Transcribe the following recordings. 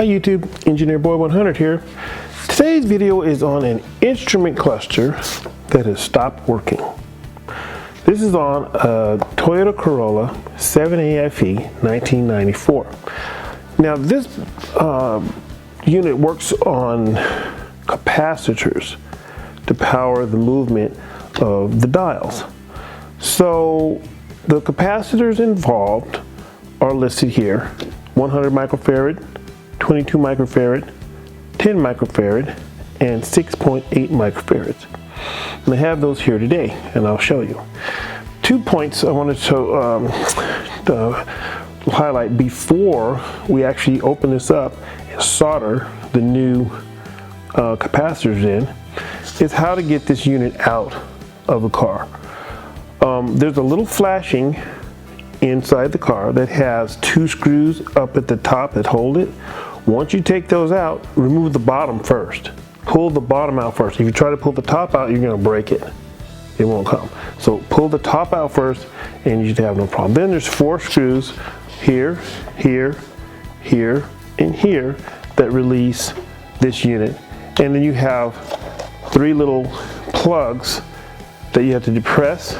Hi YouTube, Engineer Boy 100 here. Today's video is on an instrument cluster that has stopped working. This is on a Toyota Corolla 7AFE 1994. Now this unit works on capacitors to power the movement of the dials. So the capacitors involved are listed here: 100 microfarad, 22 microfarad, 10 microfarad, and 6.8 microfarads. And I have those here today, and I'll show you. 2 points I wanted to highlight before we actually open this up and solder the new capacitors in is how to get this unit out of the car. There's a little flashing inside the car that has 2 screws up at the top that hold it. Once you take those out, remove the bottom first. Pull the bottom out first. If you try to pull the top out, you're going to break it. It won't come. So pull the top out first and you should have no problem. Then there's 4 screws here, here, here, and here that release this unit. And then you have 3 little plugs that you have to depress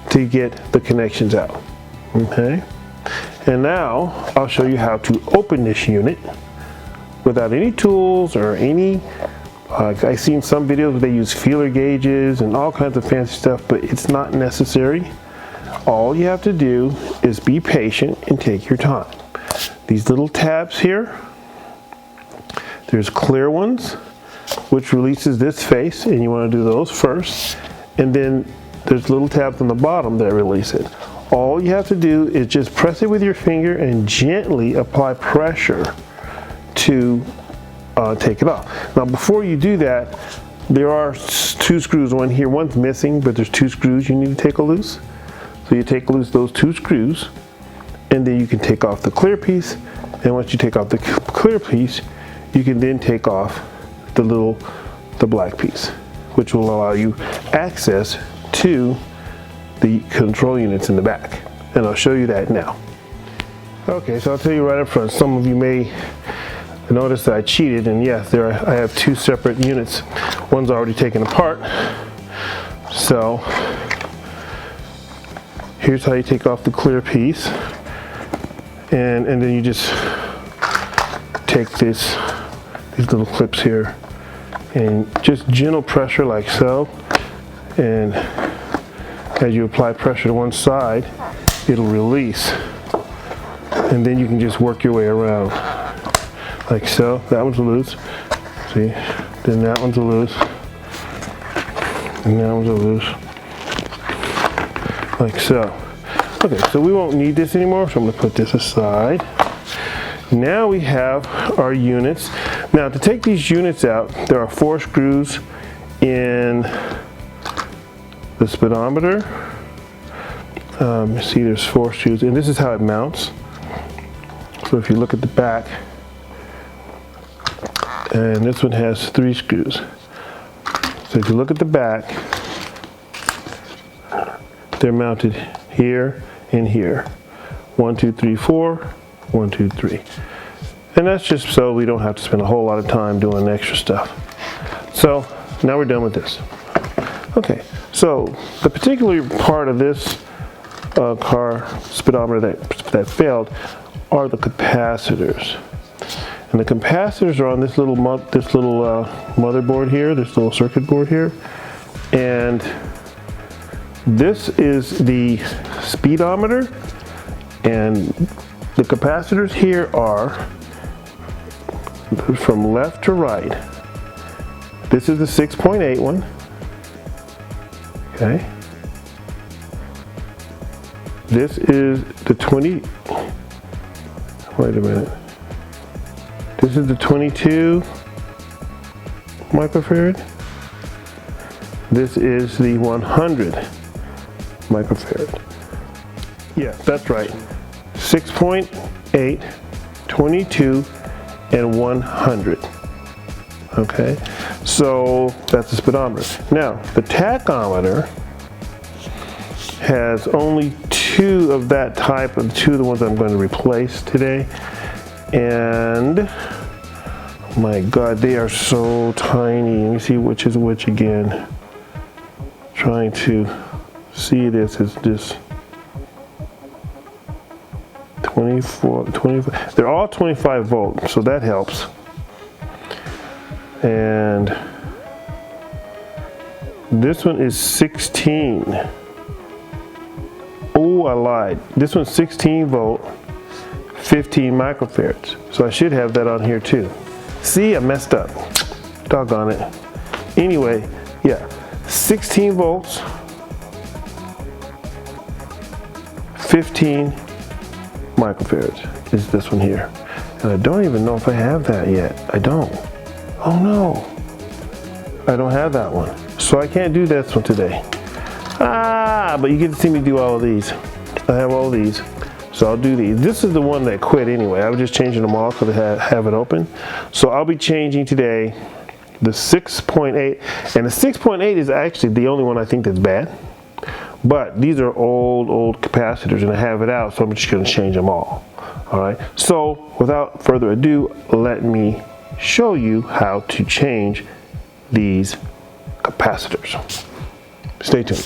to get the connections out. Okay? And now I'll show you how to open this unit without any tools or any, I've seen some videos where they use feeler gauges and all kinds of fancy stuff, but it's not necessary. All you have to do is be patient and take your time. These little tabs here, there's clear ones, which releases this face, and you want to do those first. And then there's little tabs on the bottom that release it. All you have to do is just press it with your finger and gently apply pressure to take it off. Now before you do that, there are 2 screws, one here, one's missing, but there's 2 screws you need to take loose. So you take loose those 2 screws, and then you can take off the clear piece. And once you take off the clear piece, you can then take off the black piece, which will allow you access to the control units in the back. And I'll show you that now. Okay, so I'll tell you right up front, some of you may notice that I cheated, and yes, I have 2 separate units. One's already taken apart. So here's how you take off the clear piece, and then you just take these little clips here and just gentle pressure like so, and as you apply pressure to one side, it'll release, and then you can just work your way around like so. That one's loose, see, then that one's loose, and that one's loose, like so. Okay, so we won't need this anymore, so I'm going to put this aside. Now we have our units. Now to take these units out, there are 4 screws in the speedometer. See, there's 4 screws, and this is how it mounts. So if you look at the back, and this one has 3 screws. So if you look at the back, they're mounted here and here. 1, 2, 3, 4. 1, 2, 3. And that's just so we don't have to spend a whole lot of time doing extra stuff. So now we're done with this. Okay, so the particular part of this car speedometer that failed are the capacitors. And the capacitors are on this little motherboard here, this little circuit board here. And this is the speedometer, and the capacitors here are from left to right. This is the 6.8 one. Okay. This is the 20. Wait a minute. This is the 22 microfarad. This is the 100 microfarad. Yeah, that's right. 6.8, 22, and 100. Okay, so that's the speedometer. Now, the tachometer has only 2 of that type, of 2 of the ones I'm going to replace today. And my God, they are so tiny. Let me see which is which again. Trying to see this is just 24, 25. They're all 25 volt, so that helps. And this one is 16. Oh, I lied. This one's 16 volt, 15 microfarads. So I should have that on here too. See, I messed up. Doggone it. Anyway, yeah, 16 volts, 15 microfarads is this one here. And I don't even know if I have that yet. I don't. Oh no. I don't have that one. So I can't do this one today. But you get to see me do all of these. I have all of these. So I'll do these. This is the one that quit anyway. I was just changing them all because I have it open. So I'll be changing today the 6.8. And the 6.8 is actually the only one I think that's bad. But these are old capacitors and I have it out, so I'm just going to change them all. Alright, so without further ado, let me show you how to change these capacitors. Stay tuned.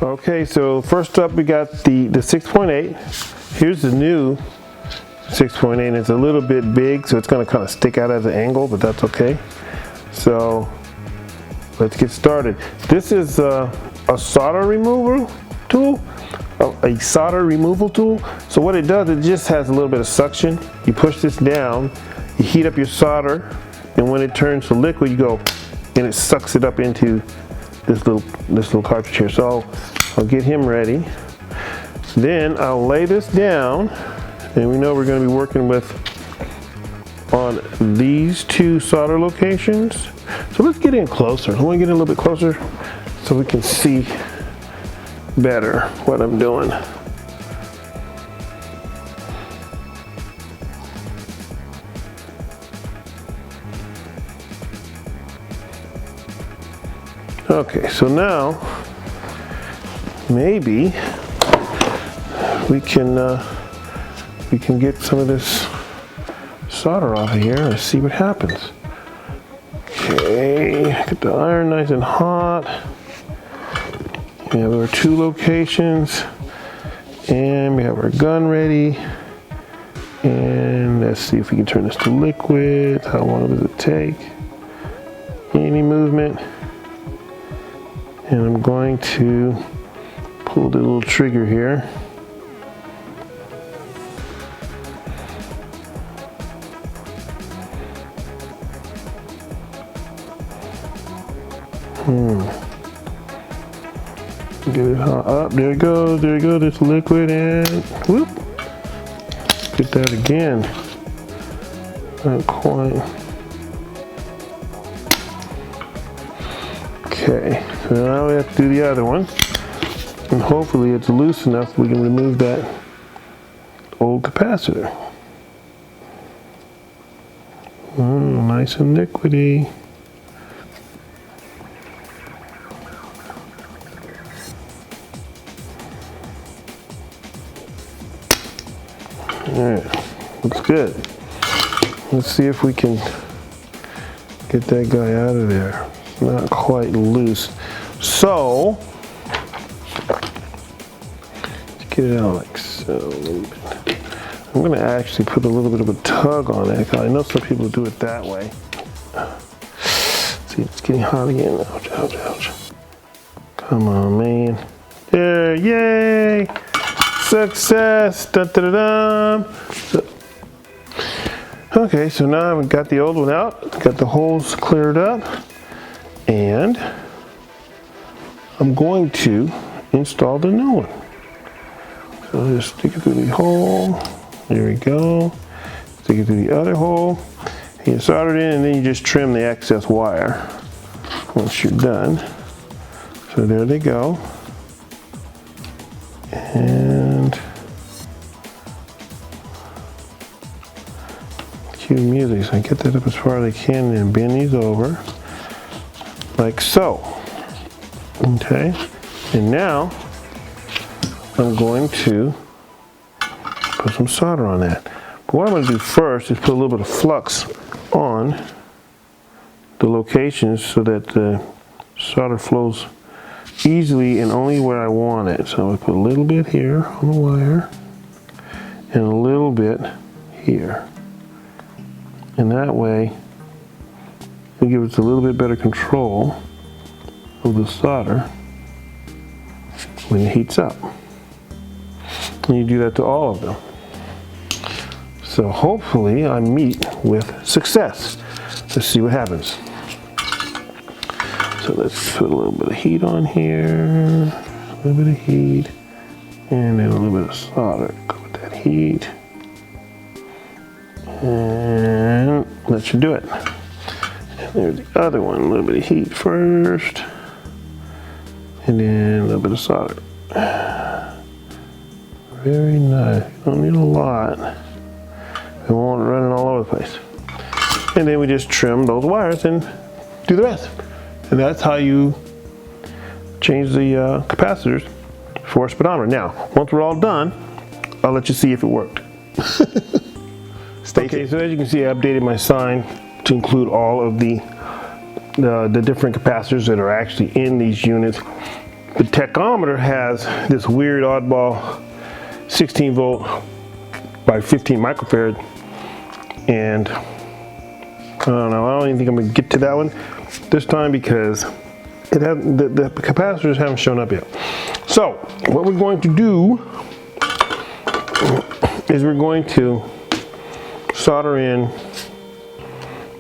Okay, so first up we got the 6.8. Here's the new 6.8. It's a little bit big, so it's going to kind of stick out at an angle, but that's okay. So let's get started. This is a solder removal tool. A solder removal tool. So what it does, it just has a little bit of suction. You push this down, you heat up your solder, and when it turns to liquid, you go and it sucks it up into this little cartridge here. So I'll get him ready. Then I'll lay this down, and we know we're going to be working with on these two solder locations. So let's get in closer. I want to get in a little bit closer so we can see better what I'm doing. Okay, so now maybe we can get some of this solder off of here and see what happens. Okay, get the iron nice and hot. We have our two locations, and we have our gun ready. And let's see if we can turn this to liquid. How long does it take? Any movement? And I'm going to pull the little trigger here. Get it up, there it goes, it's liquid, and whoop. Get that again. Not quite. Okay, so now we have to do the other one. And hopefully it's loose enough we can remove that old capacitor. Nice and liquidy. Alright, looks good. Let's see if we can get that guy out of there. Not quite loose. So, let's get it out like so a little bit. I'm going to actually put a little bit of a tug on it. I know some people do it that way. See, it's getting hot again. Ouch, ouch, ouch. Come on, man. There, yay! Success! Da, da, da, da. Okay, so now I've got the old one out, got the holes cleared up, and I'm going to install the new one. So I'll just stick it through the hole. There we go. Stick it through the other hole. You solder it in, and then you just trim the excess wire once you're done. So there they go. And cue music, so I get that up as far as I can and then bend these over like so. Okay, and now I'm going to put put some solder on that. But what I'm going to do first is put a little bit of flux on the locations so that the solder flows easily and only where I want it. So I'm going to put a little bit here on the wire and a little bit here. And that way it'll give us a little bit better control of the solder when it heats up. And you do that to all of them. So hopefully I meet with success. Let's see what happens. So let's put a little bit of heat on here, a little bit of heat, and then a little bit of solder. Go with that heat. And that should do it. And there's the other one, a little bit of heat first, and then a little bit of solder. Very nice. You don't need a lot. We won't run it all over the place. And then we just trim those wires and do the rest. And that's how you change the capacitors for a speedometer. Now, once we're all done, I'll let you see if it worked. Okay, so as you can see, I updated my sign to include all of the different capacitors that are actually in these units. The tachometer has this weird oddball 16 volt by 15 microfarad, and I don't know, I don't even think I'm going to get to that one this time because it the capacitors haven't shown up yet. So what we're going to do is we're going to solder in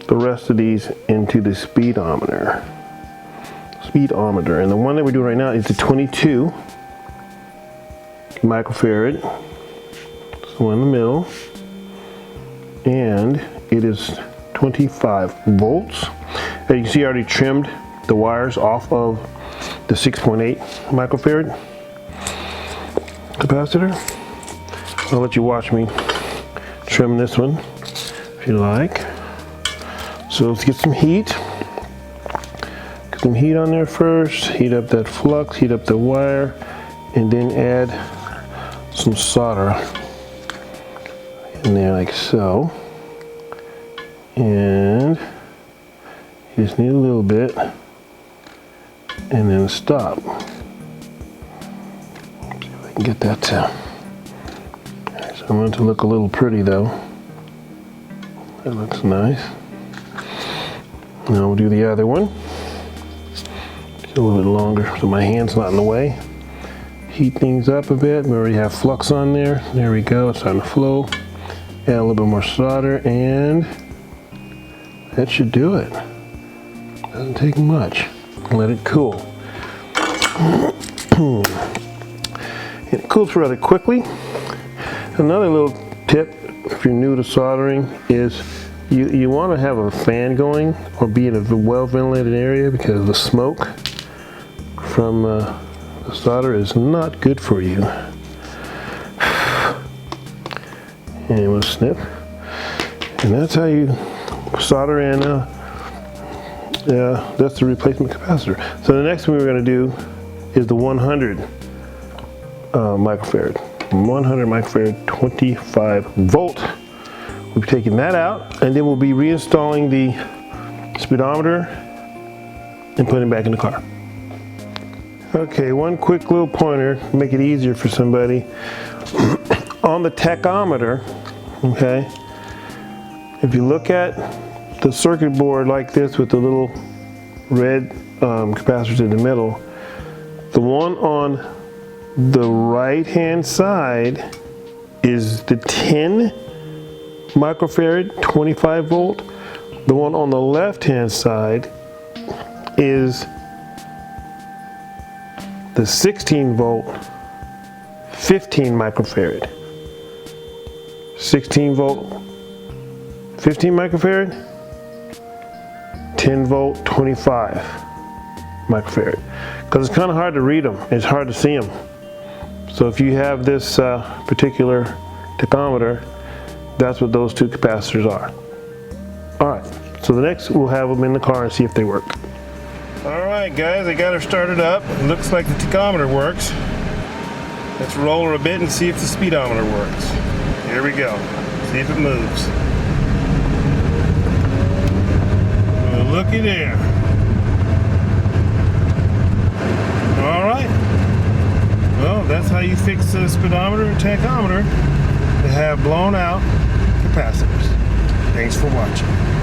the rest of these into the speedometer. And the one that we're doing right now is the 22 microfarad. It's the one in the middle, and it is 25 volts. As you can see, I already trimmed the wires off of the 6.8 microfarad capacitor. I'll let you watch me trim this one if you like. So let's get some heat. Get some heat on there first. Heat up that flux, heat up the wire, and then add some solder in there like so. And you just need a little bit, and then stop. Let's see if I can get that to. So I want it to look a little pretty though. That looks nice. Now we'll do the other one. Just a little bit longer so my hand's not in the way. Heat things up a bit. We already have flux on there. There we go. It's starting to flow. Add a little bit more solder, and that should do it. Doesn't take much. Let it cool. And it cools rather quickly. Another little tip, if you're new to soldering, is you want to have a fan going or be in a well-ventilated area, because the smoke from the solder is not good for you. And we'll snip. And that's how you solder in. That's the replacement capacitor. So the next one we're going to do is the 100 microfarad. 100 microfarad, 25 volt. We'll be taking that out, and then we'll be reinstalling the speedometer and putting it back in the car. Okay, one quick little pointer to make it easier for somebody. On the tachometer, okay, if you look at the circuit board like this with the little red capacitors in the middle, the one on the right hand side is the 10 microfarad 25 volt. The one on the left hand side is the 16 volt 15 microfarad. 16 volt 15 microfarad, 10 volt 25 microfarad. Because it's kind of hard to read them, it's hard to see them. So if you have this particular tachometer, that's what those two capacitors are. Alright, so the next we'll have them in the car and see if they work. Alright guys, I got her started up. It looks like the tachometer works. Let's roll her a bit and see if the speedometer works. Here we go. See if it moves. Well, looky there. All right. Well, that's how you fix the speedometer and tachometer to have blown out capacitors. Thanks for watching.